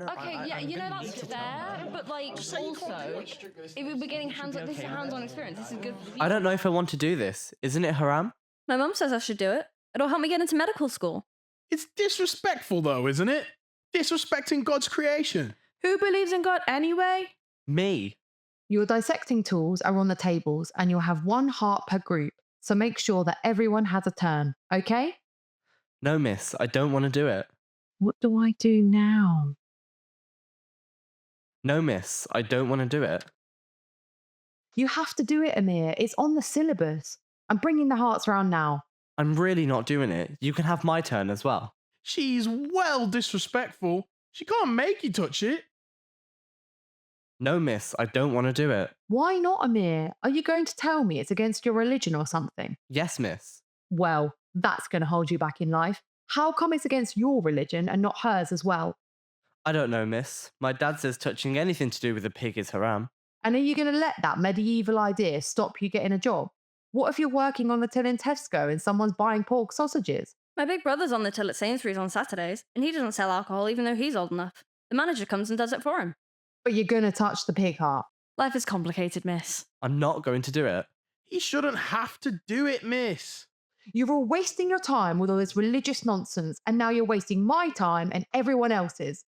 No, Okay, yeah, I you know, really that's need to tell fair, her. but like, Just say you can't also, watch Strictly if we're getting Should hands be on, this is okay with hands-on it. experience. This is good for the I future. don't know if I want to do this. Isn't it haram? My mum says I should do it. It'll help me get into medical school. It's disrespectful, though, isn't it? Disrespecting God's creation. Who believes in God anyway? Me. Your dissecting tools are on the tables and you'll have one heart per group, so make sure that everyone has a turn, okay? No, miss, I don't want to do it. What do I do now? No, miss, I don't want to do it. You have to do it, Amir. It's on the syllabus. I'm bringing the hearts round now. I'm really not doing it. You can have my turn as well. She's well disrespectful. She can't make you touch it. No, miss, I don't want to do it. Why not, Amir? Are you going to tell me it's against your religion or something? Yes, miss. Well, that's going to hold you back in life. How come it's against your religion and not hers as well? I don't know, miss. My dad says touching anything to do with a pig is haram. And are you going to let that medieval idea stop you getting a job? What if you're working on the till in Tesco and someone's buying pork sausages? My big brother's on the till at Sainsbury's on Saturdays, and he doesn't sell alcohol even though he's old enough. The manager comes and does it for him. But you're going to touch the pig heart. Life is complicated, miss. I'm not going to do it. He shouldn't have to do it, miss. You're all wasting your time with all this religious nonsense, and now you're wasting my time and everyone else's.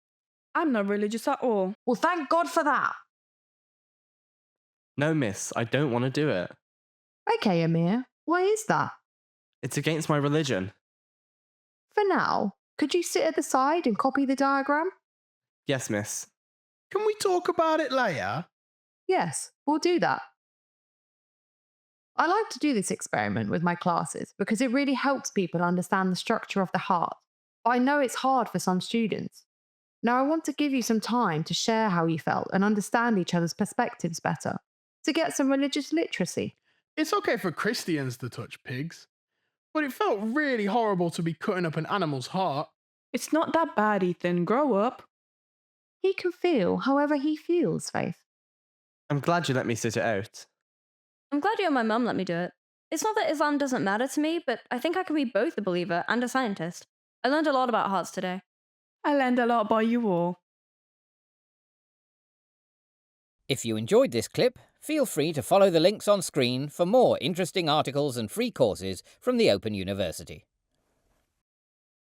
I'm not religious at all. Well, thank God for that. No, miss, I don't want to do it. Okay, Amir, why is that? It's against my religion. For now, could you sit at the side and copy the diagram? Yes, miss. Can we talk about it later? Yes, we'll do that. I like to do this experiment with my classes because it really helps people understand the structure of the heart. But I know it's hard for some students. Now, I want to give you some time to share how you felt and understand each other's perspectives better, to get some religious literacy. It's okay for Christians to touch pigs, but it felt really horrible to be cutting up an animal's heart. It's not that bad, Ethan. Grow up. He can feel however he feels, Faith. I'm glad you let me sit it out. I'm glad you and my mum let me do it. It's not that Islam doesn't matter to me, but I think I can be both a believer and a scientist. I learned a lot about hearts today. I learned a lot by you all. If you enjoyed this clip, feel free to follow the links on screen for more interesting articles and free courses from the Open University.